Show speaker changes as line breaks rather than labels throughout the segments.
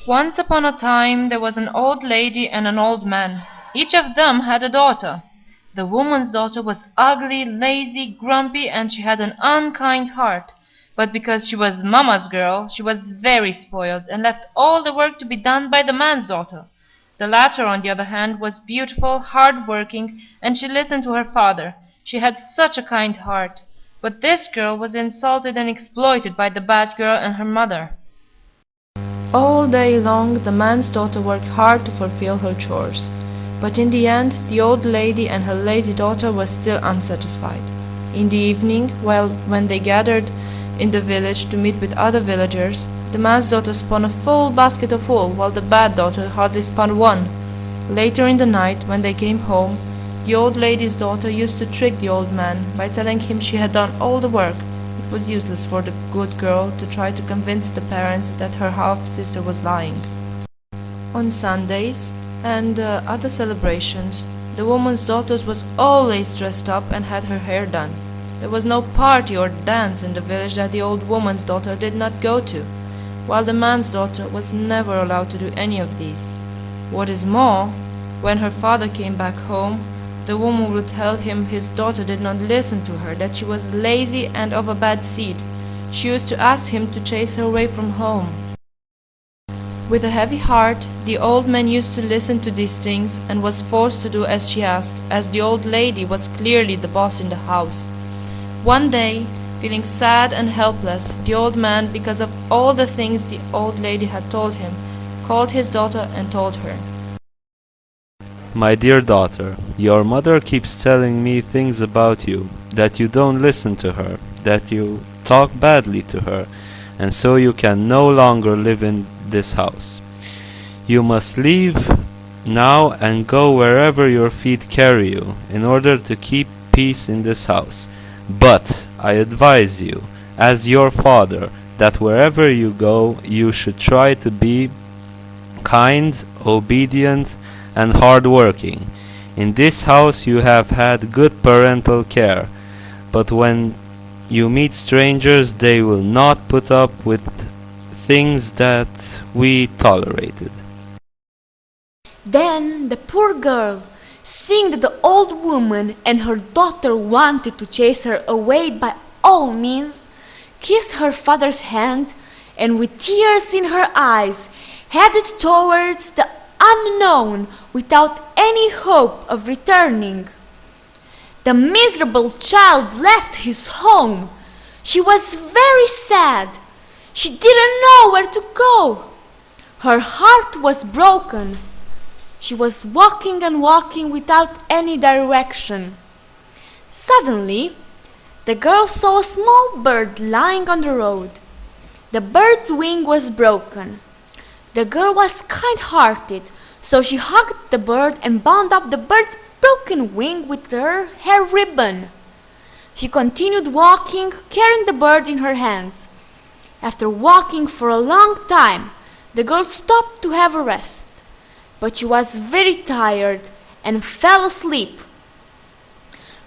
Once upon a time there was an old lady and an old man. Each of them had a daughter. The woman's daughter was ugly, lazy, grumpy, and she had an unkind heart. But because she was Mamma's girl, she was very spoiled, and left all the work to be done by the man's daughter. The latter, on the other hand, was beautiful, hard-working, and she listened to her father. She had such a kind heart. But this girl was insulted and exploited by the bad girl and her mother.
All day long the man's daughter worked hard to fulfill her chores, but in the end the old lady and her lazy daughter were still unsatisfied. In the evening, when they gathered in the village to meet with other villagers, the man's daughter spun a full basket of wool, while the bad daughter hardly spun one. Later in the night, when they came home, the old lady's daughter used to trick the old man by telling him she had done all the work. It was useless for the good girl to try to convince the parents that her half-sister was lying. On Sundays and other celebrations, the woman's daughter was always dressed up and had her hair done. There was no party or dance in the village that the old woman's daughter did not go to, while the man's daughter was never allowed to do any of these. What is more, when her father came back home, the woman would tell him his daughter did not listen to her, that she was lazy and of a bad seed. She used to ask him to chase her away from home. With a heavy heart, the old man used to listen to these things and was forced to do as she asked, as the old lady was clearly the boss in the house. One day, feeling sad and helpless, the old man, because of all the things the old lady had told him, called his daughter and told her,
My dear daughter, your mother keeps telling me things about you, that you don't listen to her, that you talk badly to her, and so you can no longer live in this house. You must leave now and go wherever your feet carry you, in order to keep peace in this house. But I advise you, as your father, that wherever you go, you should try to be kind, obedient, and hard-working. In this house you have had good parental care, but when you meet strangers, they will not put up with things that we tolerated.
Then the poor girl, seeing that the old woman and her daughter wanted to chase her away by all means, kissed her father's hand and with tears in her eyes headed towards the unknown without any hope of returning. The miserable child left his home. She was very sad. She didn't know where to go. Her heart was broken. She was walking and walking without any direction. Suddenly, the girl saw a small bird lying on the road. The bird's wing was broken. The girl was kind-hearted, so she hugged the bird and bound up the bird's broken wing with her hair ribbon. She continued walking, carrying the bird in her hands. After walking for a long time, the girl stopped to have a rest, but she was very tired and fell asleep.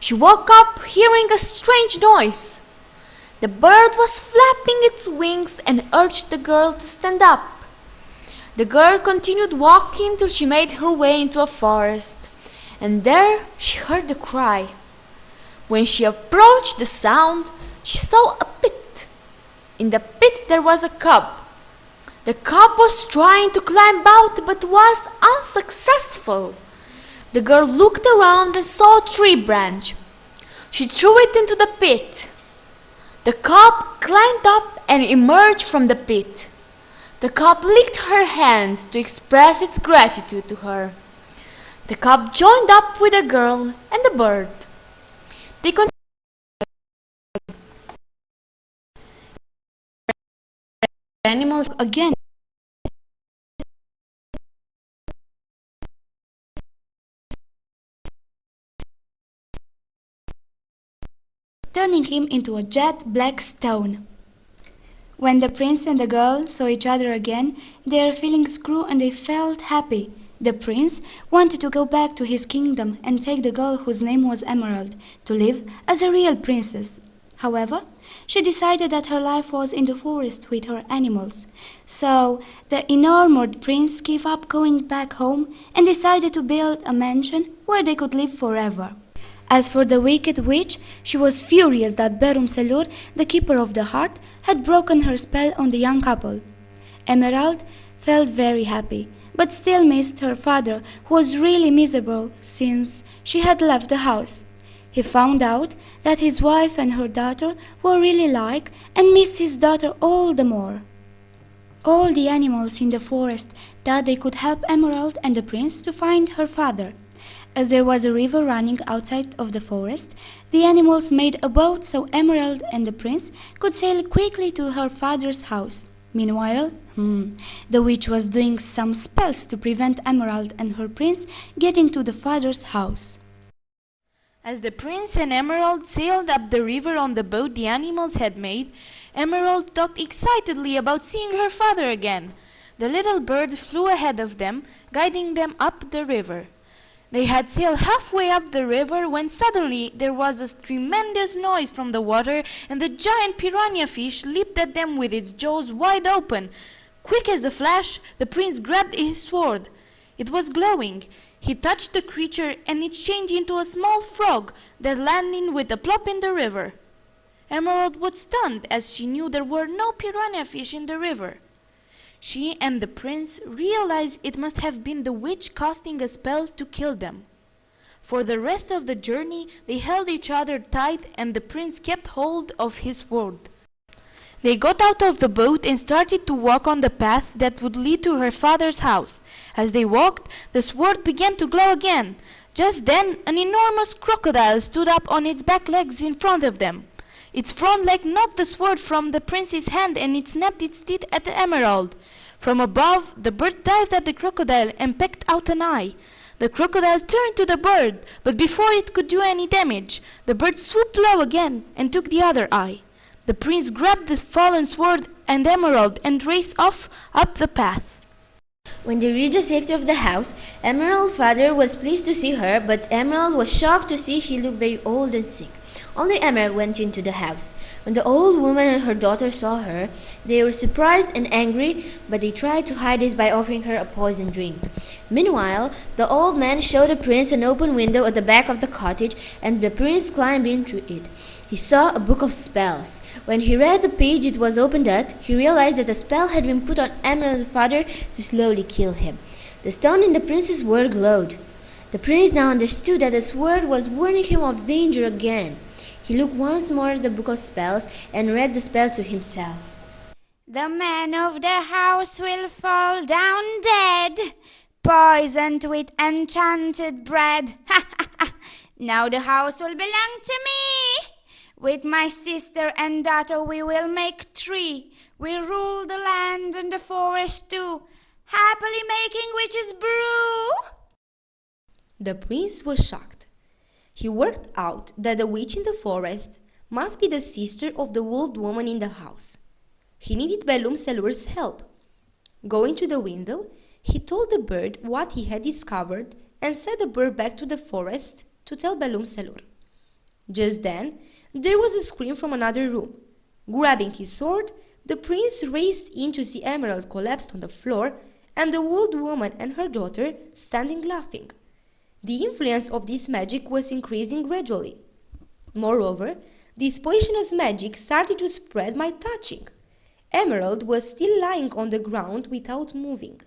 She woke up hearing a strange noise. The bird was flapping its wings and urged the girl to stand up. The girl continued walking till she made her way into a forest, and there she heard a cry. When she approached the sound, she saw a pit. In the pit there was a cub. The cub was trying to climb out but was unsuccessful. The girl looked around and saw a tree branch. She threw it into the pit. The cub climbed up and emerged from the pit. The cub licked her hands to express its gratitude to her. The cub joined up with the girl and the bird. They continued animals again.
Turning him into a jet black stone. When the prince and the girl saw each other again, their feelings grew and they felt happy. The prince wanted to go back to his kingdom and take the girl whose name was Emerald to live as a real princess. However, she decided that her life was in the forest with her animals. So the enamored prince gave up going back home and decided to build a mansion where they could live forever. As for the wicked witch, she was furious that Berumselur, the keeper of the heart, had broken her spell on the young couple. Emerald felt very happy, but still missed her father, who was really miserable since she had left the house. He found out that his wife and her daughter were really alike and missed his daughter all the more. All the animals in the forest thought they could help Emerald and the prince to find her father. As there was a river running outside of the forest, the animals made a boat so Emerald and the prince could sail quickly to her father's house. Meanwhile, the witch was doing some spells to prevent Emerald and her prince getting to the father's house.
As the prince and Emerald sailed up the river on the boat the animals had made, Emerald talked excitedly about seeing her father again. The little bird flew ahead of them, guiding them up the river. They had sailed halfway up the river when suddenly there was a tremendous noise from the water, and the giant piranha fish leaped at them with its jaws wide open. Quick as a flash, the prince grabbed his sword. It was glowing. He touched the creature, and it changed into a small frog that landed with a plop in the river. Emerald was stunned, as she knew there were no piranha fish in the river. She and the prince realized it must have been the witch casting a spell to kill them. For the rest of the journey they held each other tight, and the prince kept hold of his sword. They got out of the boat and started to walk on the path that would lead to her father's house. As they walked, the sword began to glow again. Just then an enormous crocodile stood up on its back legs in front of them. Its front leg knocked the sword from the prince's hand, and it snapped its teeth at the Emerald. From above, the bird dived at the crocodile and pecked out an eye. The crocodile turned to the bird, but before it could do any damage, the bird swooped low again and took the other eye. The prince grabbed the fallen sword and Emerald and raced off up the path.
When they reached the safety of the house, Emerald's father was pleased to see her, but Emerald was shocked to see he looked very old and sick. Only Emerald went into the house. When the old woman and her daughter saw her, they were surprised and angry, but they tried to hide this by offering her a poison drink. Meanwhile, the old man showed the prince an open window at the back of the cottage, and the prince climbed in through it. He saw a book of spells. When he read the page it was opened at, he realized that a spell had been put on Emerald's father to slowly kill him. The stone in the prince's sword glowed. The prince now understood that the sword was warning him of danger again. He looked once more at the book of spells and read the spell to himself.
The man of the house will fall down dead, poisoned with enchanted bread. Ha ha ha! Now the house will belong to me. With my sister and daughter we will make three. We rule the land and the forest too, happily making witches brew.
The prince was shocked. He worked out that the witch in the forest must be the sister of the old woman in the house. He needed Berumselur's help. Going to the window, he told the bird what he had discovered and sent the bird back to the forest to tell Berumselur. Just then, there was a scream from another room. Grabbing his sword, the prince raced in to see Emerald collapsed on the floor and the old woman and her daughter standing laughing. The influence of this magic was increasing gradually. Moreover, this poisonous magic started to spread by touching. Emerald was still lying on the ground without moving.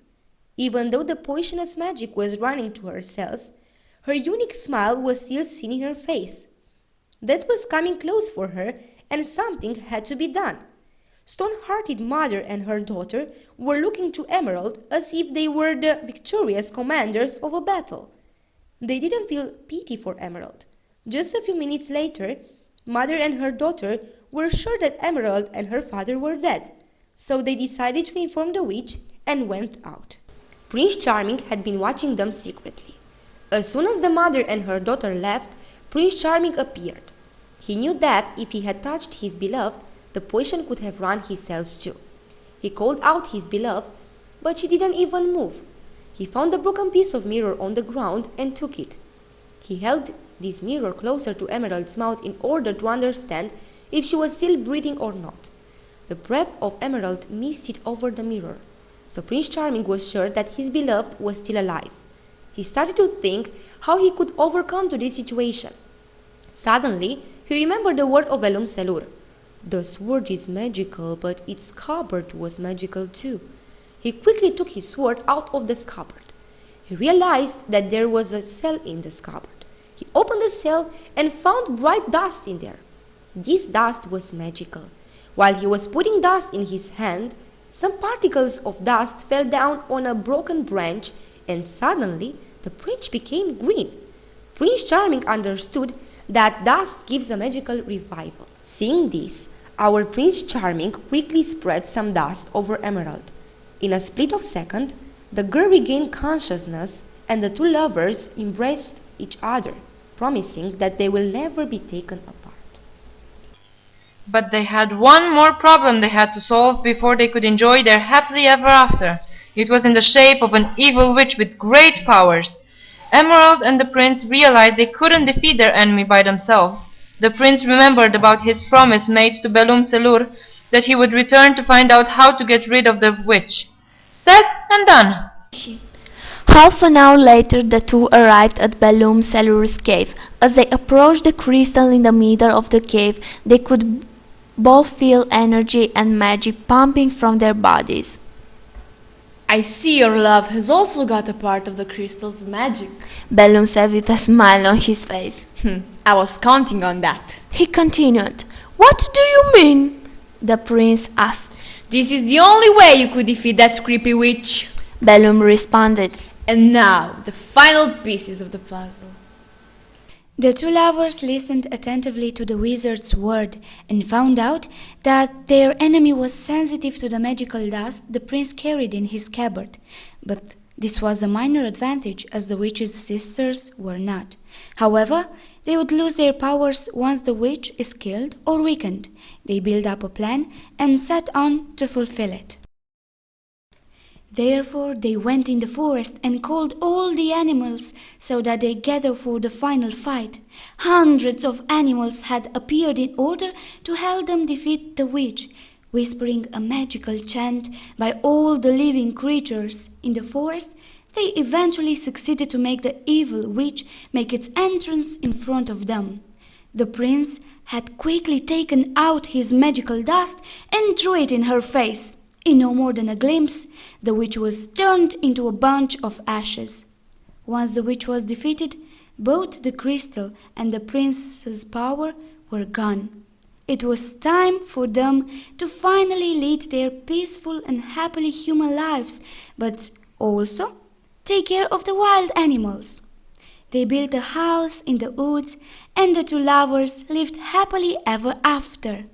Even though the poisonous magic was running to her cells, her unique smile was still seen in her face. Death was coming close for her, and something had to be done. Stone-hearted mother and her daughter were looking to Emerald as if they were the victorious commanders of a battle. They didn't feel pity for Emerald. Just a few minutes later, mother and her daughter were sure that Emerald and her father were dead, so they decided to inform the witch and went out. Prince Charming had been watching them secretly. As soon as the mother and her daughter left, Prince Charming appeared. He knew that if he had touched his beloved, the poison could have run his cells too. He called out his beloved, but she didn't even move. He found a broken piece of mirror on the ground and took it. He held this mirror closer to Emerald's mouth in order to understand if she was still breathing or not. The breath of Emerald misted over the mirror, so Prince Charming was sure that his beloved was still alive. He started to think how he could overcome to this situation. Suddenly, he remembered the word of Velum Selur. The sword is magical, but its scabbard was magical too. He quickly took his sword out of the scabbard. He realized that there was a cell in the scabbard. He opened the cell and found bright dust in there. This dust was magical. While he was putting dust in his hand, some particles of dust fell down on a broken branch, and suddenly the branch became green. Prince Charming understood that dust gives a magical revival. Seeing this, our Prince Charming quickly spread some dust over Emerald. In a split of a second, the girl regained consciousness, and the two lovers embraced each other, promising that they will never be taken apart.
But they had one more problem they had to solve before they could enjoy their happily ever after. It was in the shape of an evil witch with great powers. Emerald and the prince realized they couldn't defeat their enemy by themselves. The prince remembered about his promise made to Belum Selur that he would return to find out how to get rid of the witch. Said and done.
Half an hour later, the two arrived at Belum Selur's cave. As they approached the crystal in the middle of the cave, they could both feel energy and magic pumping from their bodies.
I see your love has also got a part of the crystal's magic.
Belum said with a smile on his face.
I was counting on that.
He continued. What do you mean? The prince asked.
This is the only way you could defeat that creepy witch.
Belum responded.
And now, the final pieces of the puzzle.
The two lovers listened attentively to the wizard's word and found out that their enemy was sensitive to the magical dust the prince carried in his scabbard. But this was a minor advantage, as the witch's sisters were not. However, they would lose their powers once the witch is killed or weakened. They built up a plan and set on to fulfill it. Therefore they went in the forest and called all the animals so that they gathered for the final fight. Hundreds of animals had appeared in order to help them defeat the witch. Whispering a magical chant by all the living creatures in the forest, they eventually succeeded to make the evil witch make its entrance in front of them. The prince had quickly taken out his magical dust and threw it in her face. In no more than a glimpse, the witch was turned into a bunch of ashes. Once the witch was defeated, both the crystal and the prince's power were gone. It was time for them to finally lead their peaceful and happily human lives, but also take care of the wild animals. They built a house in the woods, and the two lovers lived happily ever after.